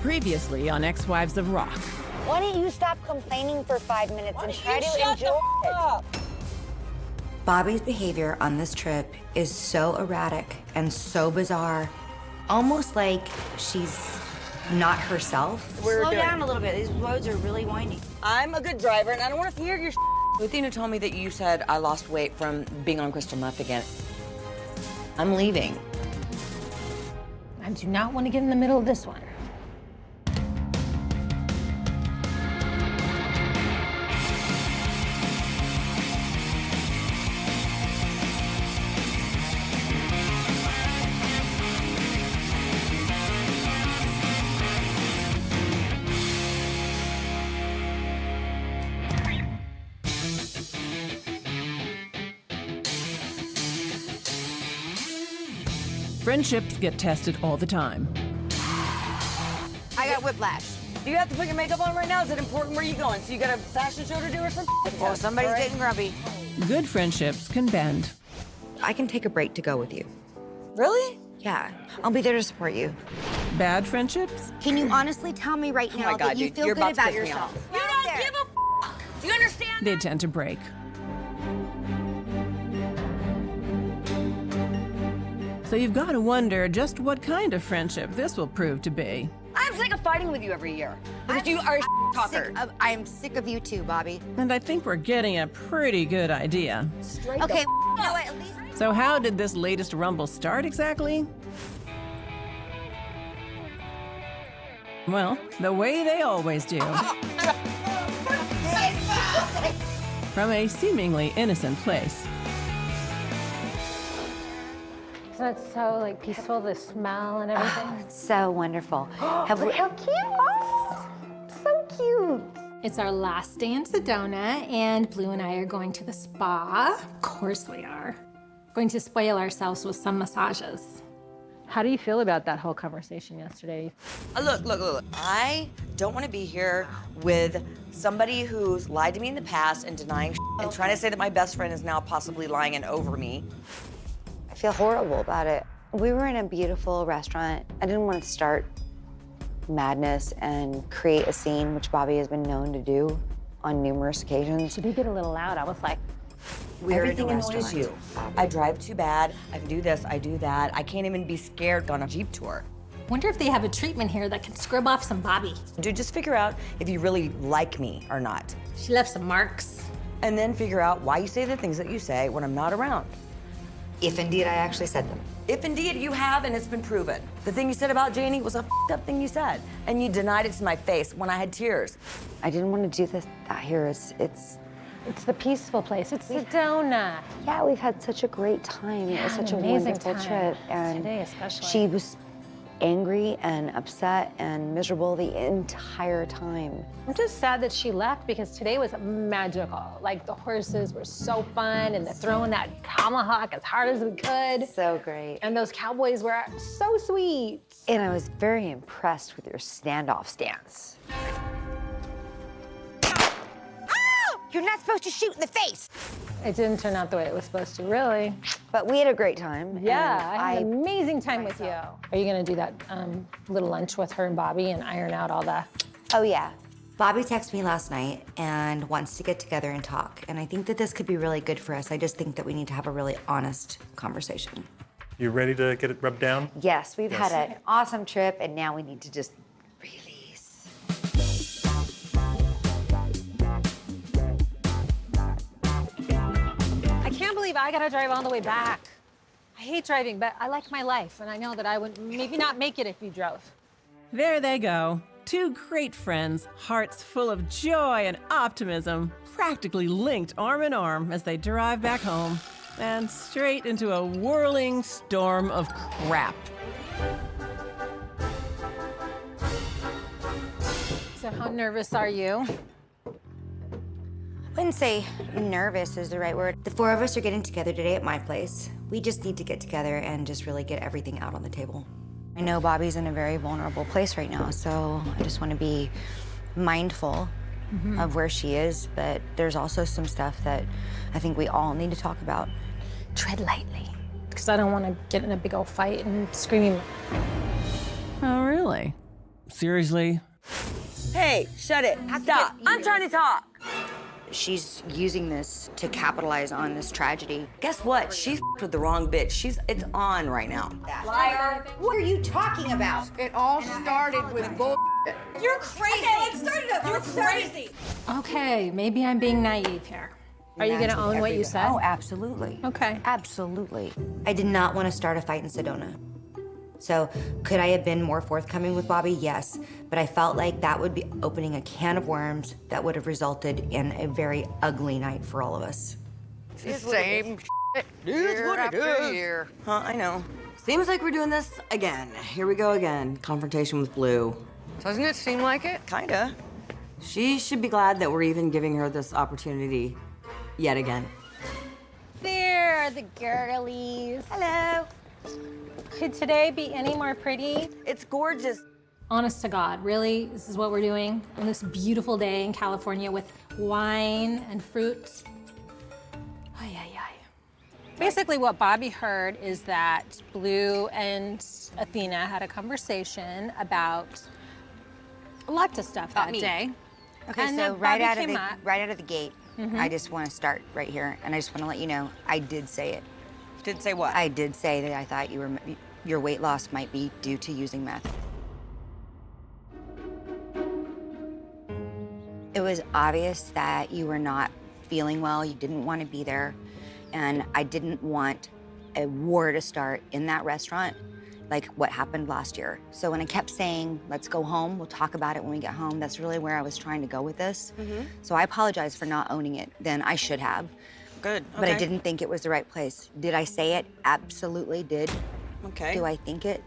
Previously on Ex-Wives of Rock. Why don't you stop complaining for 5 minutes and try to enjoy it? Bobbie's behavior on this trip is so erratic and so bizarre, almost like she's not herself. Slow down a little bit. These roads are really windy. I'm a good driver, and I don't want to hear your Athena told me that you said I lost weight from being on crystal meth again. I'm leaving. I do not want to get in the middle of this one. Friendships get tested all the time. I got whiplash. Do you have to put your makeup on right now? Is it important? Where are you going? So you got a fashion show to do or something? Oh, somebody's getting grumpy. Good friendships can bend. I can take a break to go with you. Really? Yeah, I'll be there to support you. Bad friendships? Can you honestly tell me right now God, that you dude, feel you're good about to about piss me yourself? off. You don't give a f. Do you understand? They tend to break. So you've got to wonder just what kind of friendship this will prove to be. I'm sick of fighting with you every year. Because you are a talker. I am sick of you too, Bobbie. And I think we're getting a pretty good idea. Okay, you know what, at least... So how did this latest rumble start exactly? Well, the way they always do. From a seemingly innocent place. So it's so like peaceful, the smell and everything. So wonderful. Have we... How cute! Oh, so cute. It's our last day in Sedona, and Blue and I are going to the spa. Of course we are. Going to spoil ourselves with some massages. How do you feel about that whole conversation yesterday? Look. I don't want to be here with somebody who's lied to me in the past and denying and trying to say that my best friend is now possibly lying and over me. I feel horrible about it. We were in a beautiful restaurant. I didn't want to start madness and create a scene, which Bobbie has been known to do on numerous occasions. She did get a little loud. I was like, Everything annoys you. I drive too bad. I do this, I do that. I can't even be scared on a Jeep tour. wonder if they have a treatment here that can scrub off some Bobbie. Dude, just figure out if you really like me or not. She left some marks. And then figure out why you say the things that you say when I'm not around. If indeed I actually said them. If indeed you have, and it's been proven. The thing you said about Janie was a f***ed up thing you said, and you denied it to my face when I had tears. I didn't want to do this out here. It's the peaceful place. It's Sedona. Yeah, we've had such a great time. It was such a amazing wonderful time. trip. And Today especially. she was angry and upset and miserable the entire time. I'm just sad that she left because today was magical. Like the horses were so fun and they're throwing that tomahawk as hard as we could. So great. And those cowboys were so sweet. And I was very impressed with your standoff stance. You're not supposed to shoot in the face. It didn't turn out the way it was supposed to, really. But we had a great time. Yeah, and I had an amazing time with you. Are you gonna do that little lunch with her and Bobbie and iron out all the... Oh, yeah. Bobbie texted me last night and wants to get together and talk. And I think that this could be really good for us. I just think that we need to have a really honest conversation. You ready to get it rubbed down? Yes, we've had an awesome trip, and now we need to just release. I can't believe I gotta drive all the way back. I hate driving, but I like my life, and I know that I would maybe not make it if you drove. There they go. Two great friends, hearts full of joy and optimism, practically linked arm in arm as they drive back home and straight into a whirling storm of crap. So how nervous are you? I wouldn't say nervous is the right word. The four of us are getting together today at my place. We just need to get together and just really get everything out on the table. I know Bobbie's in a very vulnerable place right now, so I just want to be mindful of where she is, but there's also some stuff that I think we all need to talk about. Tread lightly, because I don't want to get in a big old fight and screaming. Oh, really? Seriously? Hey, shut it. Stop. I'm trying to talk. She's using this to capitalize on this tragedy. Guess what? She f***ed with the wrong bitch. It's on right now. Liar. What are you talking about? It all started with bull. You're crazy. Okay, let's start it up. You're crazy. Okay, maybe I'm being naive here. Are you gonna own what you said? Oh, absolutely. Okay. Absolutely. I did not want to start a fight in Sedona. So could I have been more forthcoming with Bobbie? Yes. But I felt like that would be opening a can of worms that would have resulted in a very ugly night for all of us. The same shit year after year. Huh, I know. Seems like we're doing this again. Here we go again. Confrontation with Blue. Doesn't it seem like it? Kinda. She should be glad that we're even giving her this opportunity yet again. There are the girlies. Hello. Could today be any more pretty? It's gorgeous. Honest to God, really? This is what we're doing on this beautiful day in California with wine and fruits? Ay, ay, ay. Basically, what Bobbie heard is that Blue and Athena had a conversation about lots of stuff that day. Okay, And so then right Bobbie out came up. of the gate, I just want to start right here, and I just want to let you know I did say it. Did say what? I did say that I thought your weight loss might be due to using meth. It was obvious that you were not feeling well, you didn't want to be there, and I didn't want a war to start in that restaurant like what happened last year. So when I kept saying, let's go home, we'll talk about it when we get home, that's really where I was trying to go with this. So I apologize for not owning it then. I should have. Good. But I didn't think it was the right place. Did I say it? Absolutely did. Okay. Do I think it?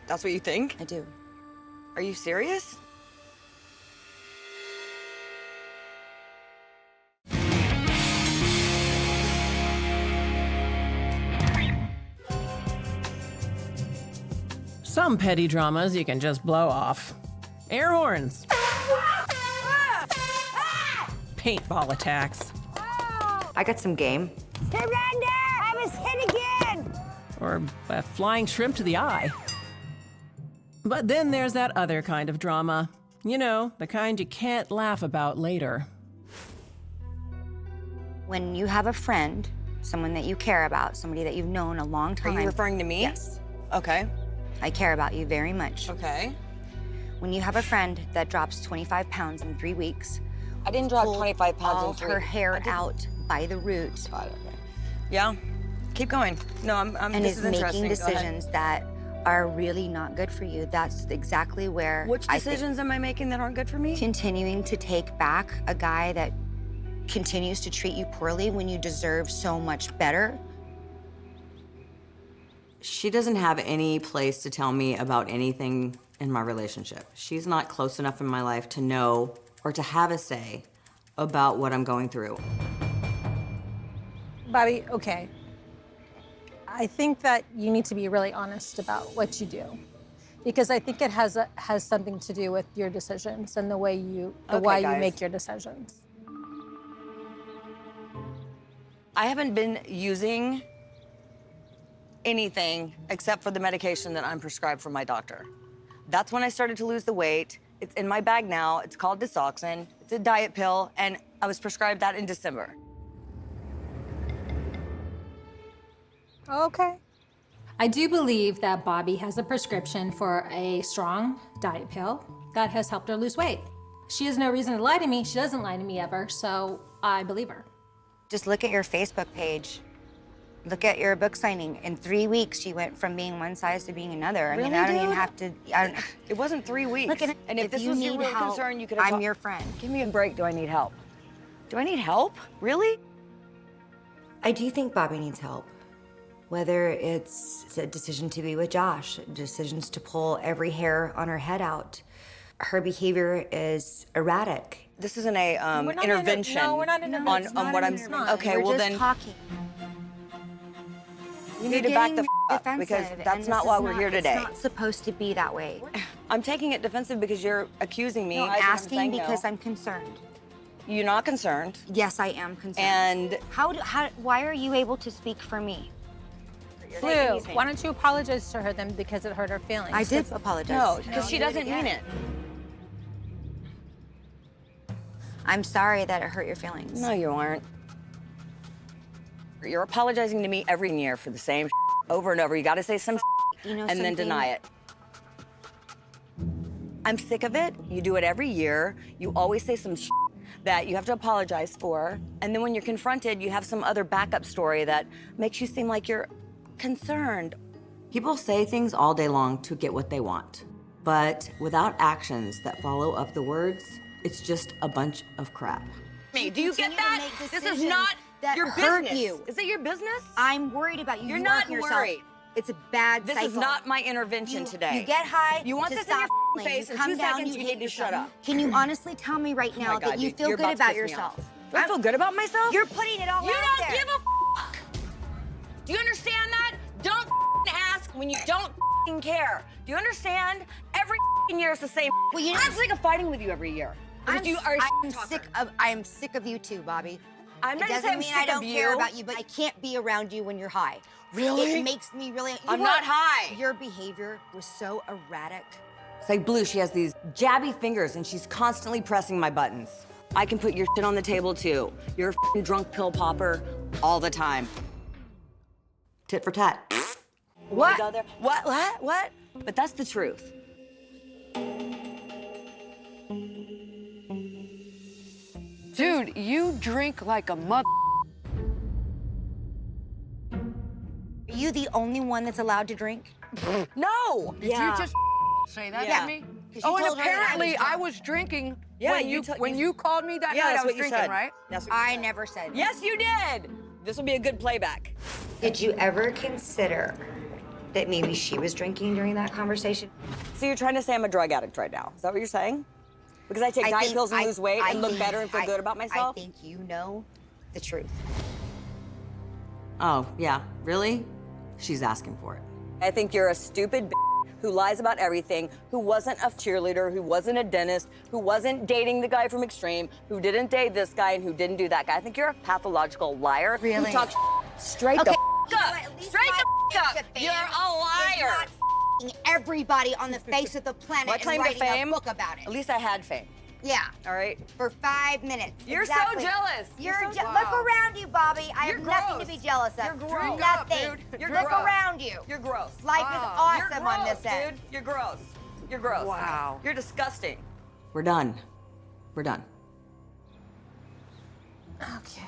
That's what you think? I do. Are you serious? Some petty dramas you can just blow off. Air horns. Paintball attacks. I got some game. Surrender! I was hit again! Or a flying shrimp to the eye. But then there's that other kind of drama. You know, the kind you can't laugh about later. When you have a friend, someone that you care about, somebody that you've known a long Are time. you referring to me? Yes. Okay. I care about you very much. Okay. When you have a friend that drops 25 pounds in 3 weeks, I didn't drop pull 25 pounds all in 3 her hair out by the root, God, okay. Yeah. Keep going. No, I'm and this is is interesting. making Go ahead. decisions that are really not good for you. That's exactly where Which I think decisions am I making that aren't good for me? continuing to take back a guy that continues to treat you poorly when you deserve so much better. She doesn't have any place to tell me about anything in my relationship. She's not close enough in my life to know or to have a say about what I'm going through. Bobbie, okay. I think that you need to be really honest about what you do, because I think it has something to do with your decisions and the way why you make your decisions. I haven't been using anything except for the medication that I'm prescribed from my doctor. That's when I started to lose the weight. It's in my bag now. It's called Disoxin. It's a diet pill, and I was prescribed that in December. Okay. I do believe that Bobbie has a prescription for a strong diet pill that has helped her lose weight. She has no reason to lie to me. She doesn't lie to me ever, so I believe her. Just look at your Facebook page. Look at your book signing. In 3 weeks, you went from being one size to being another. I mean, I don't even have to. It wasn't 3 weeks. Look at it. And if this you was your need real help, concern, you could have I'm your friend. Give me a break. Do I need help? Do I need help? Really? I do think Bobbie needs help. Whether it's a decision to be with Josh, decisions to pull every hair on her head out. Her behavior is erratic. This isn't a We're not intervention. No, we're not intervention. on what I'm. Okay, We're well just then talking. you need to back the up Defensive, because and that's this not is why we're here today. It's not supposed to be that way. I'm taking it defensive because you're accusing me. I'm I'm asking saying because no. I'm concerned. You're not concerned. Yes, I am concerned. And why are you able to speak for me? You're making me Blue, think. why don't you apologize to her then because it hurt her feelings? I did apologize. No, because she doesn't mean it. I'm sorry that it hurt your feelings. No, you aren't. You're apologizing to me every year for the same over and over. You gotta say some You know and then something? deny it. I'm sick of it. You do it every year. You always say some that you have to apologize for. And then when you're confronted, you have some other backup story that makes you seem like you're concerned. People say things all day long to get what they want. But without actions that follow up the words, it's just a bunch of crap. Do you get Continue to that? make This is decisions not that your hurt business. you. Is it your business? I'm worried about you. You're You not aren't yourself. worried. It's a bad This cycle. is not my intervention today. You get high. You want to this in your stop f***ing feeling. face in come 2 down, seconds, you hate need to shut yourself. up. Can you honestly tell me right Oh now my God, that you dude, feel you're good to about piss me yourself? off. Do I feel good about myself? You're putting it all You out don't there. give a f***. Do you understand that? Don't f***ing ask when you don't f***ing care. Do you understand? Every f***ing year is the same. Well, you know- I'm sick of fighting with you every year. Because you are a I'm talker. sick of you too, Bobby. I'm It not doesn't saying I'm mean sick I don't of care you. about you, but I can't be around you when you're high. Really? It makes me really. I'm not high. Your behavior was so erratic. It's like Blue, she has these jabby fingers and she's constantly pressing my buttons. I can put your shit on the table too. You're a f***ing drunk pill popper all the time. Tit for tat. What? What? But that's the truth. Dude, you drink like a mother. Are you the only one that's allowed to drink? No! Did you just say that Yeah. to me? 'Cause you Oh, and told her that I was apparently I drunk. was drinking Yeah, when you when you called me that Yeah, night. that's I was what you drinking, said. right? That's what you I said. never said. Yes, you did. This will be a good playback. Did you ever consider that maybe she was drinking during that conversation? So you're trying to say I'm a drug addict right now? Is that what you're saying? Because I take diet pills and lose weight and look better and feel good about myself? I think you know the truth. Oh, yeah, really? She's asking for it. I think you're a stupid who lies about everything, who wasn't a cheerleader, who wasn't a dentist, who wasn't dating the guy from Extreme, who didn't date this guy and who didn't do that guy. I think you're a pathological liar. Really? Who talks straight Okay, the you know up. what, at least Straight my the up. claim to fame You're a is liar. not f***ing everybody on the face of the planet My and claim to writing fame, a book about it. at least I had fame, Yeah, all right? for 5 minutes. You're Exactly. so jealous. You're so Look around you, Bobby. I You're have nothing to gross. be jealous of. You're gross. Drink up, Nothing. dude. You're Look gross. around you. You're gross. Life is You're awesome gross, on this end. dude. You're gross. You're gross. Wow. You're disgusting. We're done. We're done. Okay.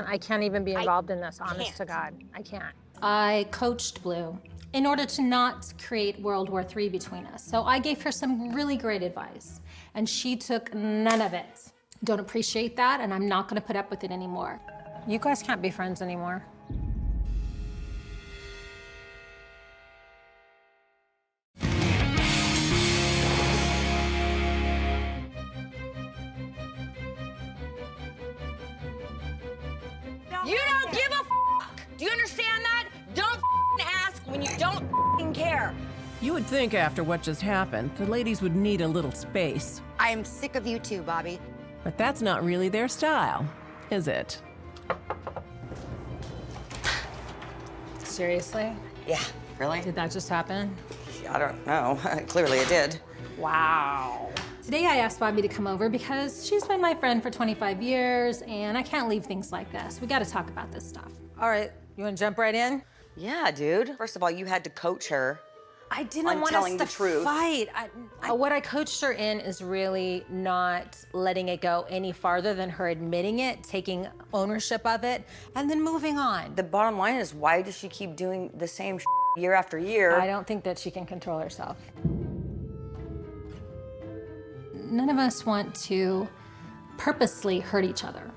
I can't even be involved in this, honest can't. to God. I can't. I coached Blue in order to not create World War III between us. So I gave her some really great advice, and she took none of it. Don't appreciate that, and I'm not gonna put up with it anymore. You guys can't be friends anymore. You don't give a fuck. Do you understand that? Don't f***ing ask when you don't f***ing care. You would think after what just happened, the ladies would need a little space. I am sick of you too, Bobby. But that's not really their style, is it? Seriously? Yeah, really? Did that just happen? I don't know. Clearly it did. Wow. Today I asked Bobby to come over because she's been my friend for 25 years and I can't leave things like this. We gotta talk about this stuff. All right, you wanna jump right in? Yeah, dude. First of all, you had to coach her. I didn't On want telling us the to truth. fight. What I coached her in is really not letting it go any farther than her admitting it, taking ownership of it, and then moving on. The bottom line is, why does she keep doing the same year after year? I don't think that she can control herself. None of us want to purposely hurt each other.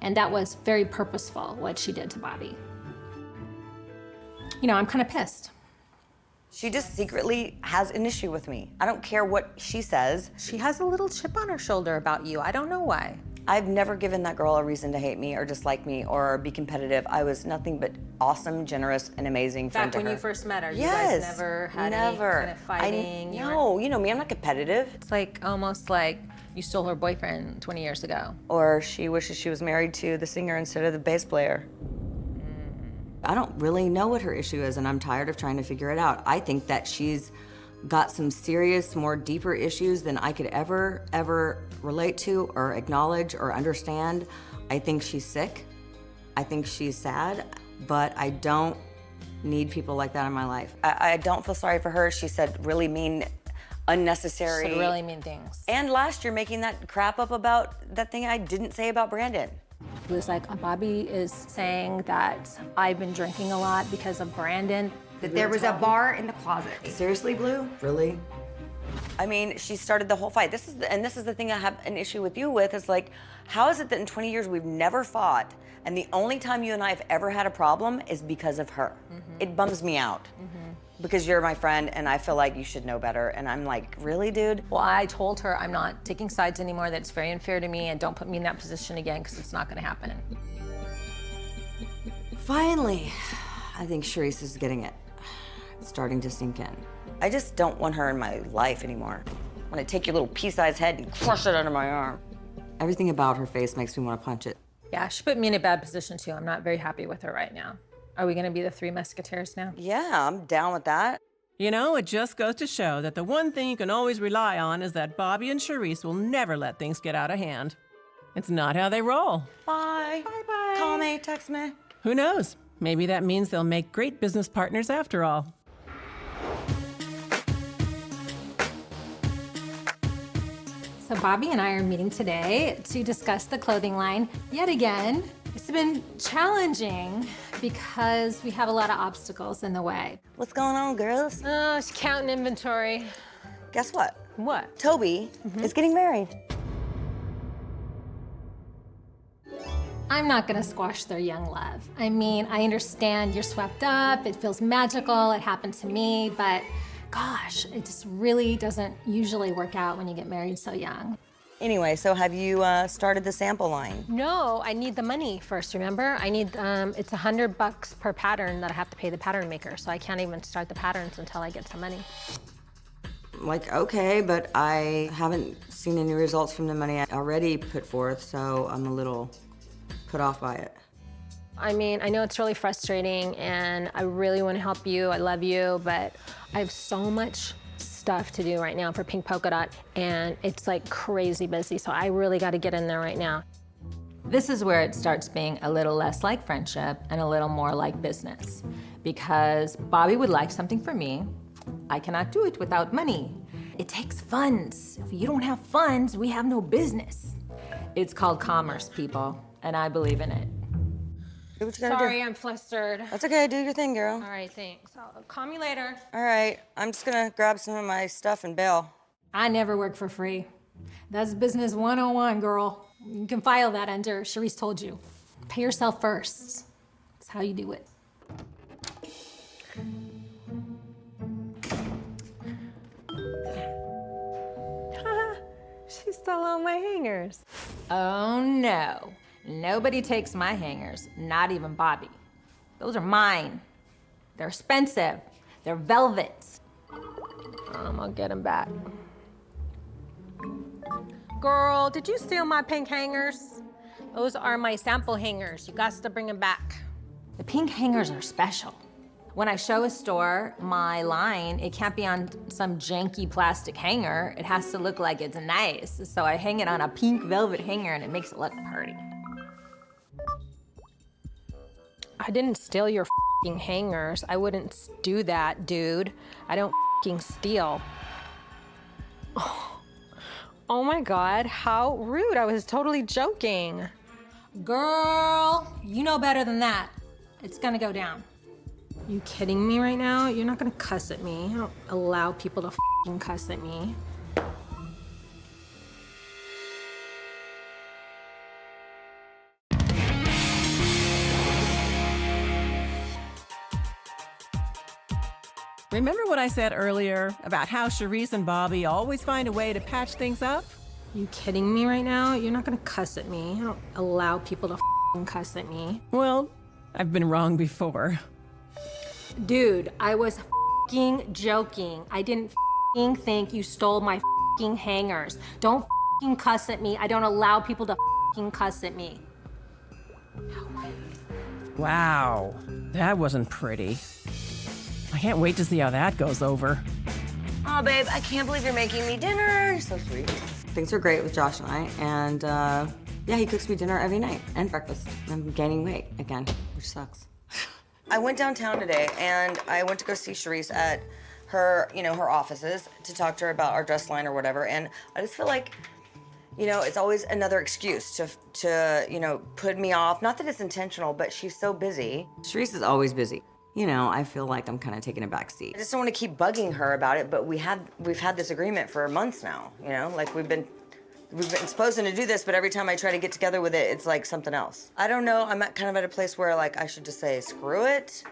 And that was very purposeful, what she did to Bobby. You know, I'm kind of pissed. She just secretly has an issue with me. I don't care what she says. She has a little chip on her shoulder about you. I don't know why. I've never given that girl a reason to hate me or dislike me or be competitive. I was nothing but awesome, generous, and amazing friend Back to when her. you first met her, Yes. you guys never had any kind of fighting. No, you know me, I'm not competitive. It's like almost like you stole her boyfriend 20 years ago. Or she wishes she was married to the singer instead of the bass player. I don't really know what her issue is, and I'm tired of trying to figure it out. I think that she's got some serious, more deeper issues than I could ever relate to or acknowledge or understand. I think she's sick. I think she's sad, but I don't need people like that in my life. I don't feel sorry for her. She said really mean, unnecessary. She said really mean things. And last year making that crap up about that thing I didn't say about Brandon. It was like, Bobbie is saying that I've been drinking a lot because of Brandon. That there was a bar in the closet. Seriously, Blue? Really? I mean, she started the whole fight. This is the thing I have an issue with you with, is like, how is it that in 20 years we've never fought, and the only time you and I have ever had a problem is because of her? It bums me out. Because you're my friend, and I feel like you should know better. And I'm like, really, dude? Well, I told her I'm not taking sides anymore, that it's very unfair to me, and don't put me in that position again, because it's not gonna happen. Finally, I think Sharise is getting it. It's starting to sink in. I just don't want her in my life anymore. I want to take your little pea-sized head and crush it under my arm. Everything about her face makes me want to punch it. Yeah, she put me in a bad position too. I'm not very happy with her right now. Are we gonna be the Three Musketeers now? Yeah, I'm down with that. You know, it just goes to show that the one thing you can always rely on is that Bobbie and Sharise will never let things get out of hand. It's not how they roll. Bye. Bye-bye. Call me, text me. Who knows? Maybe that means they'll make great business partners after all. So Bobbie and I are meeting today to discuss the clothing line yet again. It's been challenging because we have a lot of obstacles in the way. What's going on, girls? Oh, she's counting inventory. Guess what? What? Toby is getting married. I'm not gonna squash their young love. I mean, I understand you're swept up, it feels magical, it happened to me, but gosh, it just really doesn't usually work out when you get married so young. Anyway, so have you started the sample line? No, I need the money first, remember? I need, it's $100 per pattern that I have to pay the pattern maker, so I can't even start the patterns until I get some money. Like, okay, but I haven't seen any results from the money I already put forth, so I'm a little put off by it. I mean, I know it's really frustrating and I really want to help you, I love you, but I have so much stuff to do right now for Pink Polka Dot, and it's like crazy busy, so I really got to get in there right now. This is where it starts being a little less like friendship and a little more like business, because Bobbie would like something from me. I cannot do it without money. It takes funds. If you don't have funds, we have no business. It's called commerce, people, and I believe in it. Do what you gotta Sorry, do. I'm flustered. That's okay, do your thing, girl. All right, thanks. I'll call me later. All right, I'm just gonna grab some of my stuff and bail. I never work for free. That's business 101, girl. You can file that under Sharise told you. Pay yourself first. That's how you do it. She stole all my hangers. Oh no, nobody takes my hangers, not even Bobbie. Those are mine. They're expensive. They're velvets. I'll get them back. Girl, did you steal my pink hangers? Those are my sample hangers. You got to bring them back. The pink hangers are special. When I show a store my line, it can't be on some janky plastic hanger. It has to look like it's nice. So I hang it on a pink velvet hanger and it makes it look pretty. I didn't steal your f***ing hangers. I wouldn't do that, dude. I don't f***ing steal. Oh my God, how rude. I was totally joking. Girl, you know better than that. It's gonna go down. You kidding me right now? You're not gonna cuss at me. I don't allow people to f***ing cuss at me. Remember what I said earlier about how Sharise and Bobbie always find a way to patch things up? You kidding me right now? You're not gonna cuss at me. I don't allow people to f***ing cuss at me. Well, I've been wrong before. Dude, I was f***ing joking. I didn't f***ing think you stole my f***ing hangers. Don't f***ing cuss at me. I don't allow people to f***ing cuss at me. Wow. That wasn't pretty. I can't wait to see how that goes over. Oh, babe, I can't believe you're making me dinner. You're so sweet. Things are great with Josh and I, and yeah, he cooks me dinner every night and breakfast. I'm gaining weight again, which sucks. I went downtown today, and I went to go see Sharise at her, her offices to talk to her about our dress line or whatever, and I just feel like, it's always another excuse to put me off. Not that it's intentional, but she's so busy. Sharise is always busy. I feel like I'm kind of taking a back seat. I just don't want to keep bugging her about it, but we've had this agreement for months now, like we've been supposed to do this, but every time I try to get together with it, it's like something else. I don't know, I'm kind of at a place where like I should just say, screw it,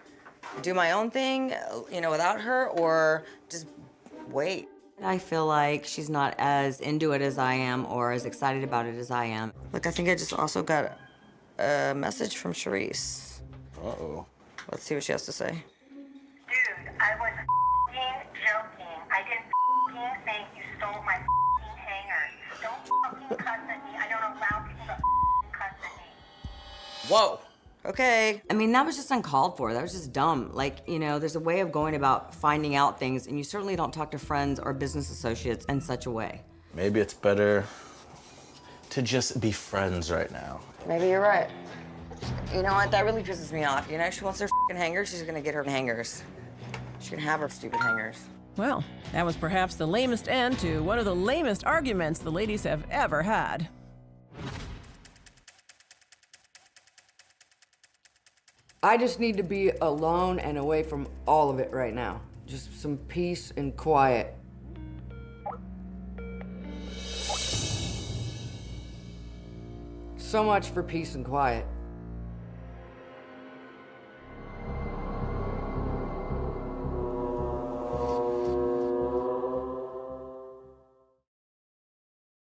do my own thing, without her, or just wait. I feel like she's not as into it as I am or as excited about it as I am. Look, I think I just also got a message from Sharise. Uh-oh. Let's see what she has to say. Dude, I was joking. I didn't think you stole my hangers. Don't cuss at me. I don't allow people to cuss at me. Whoa. Okay. I mean, that was just uncalled for. That was just dumb. Like, there's a way of going about finding out things, and you certainly don't talk to friends or business associates in such a way. Maybe it's better to just be friends right now. Maybe you're right. You know what? That really pisses me off. She wants her hangers. She's gonna get her hangers. She can have her stupid hangers. Well, that was perhaps the lamest end to one of the lamest arguments the ladies have ever had. I just need to be alone and away from all of it right now. Just some peace and quiet. So much for peace and quiet.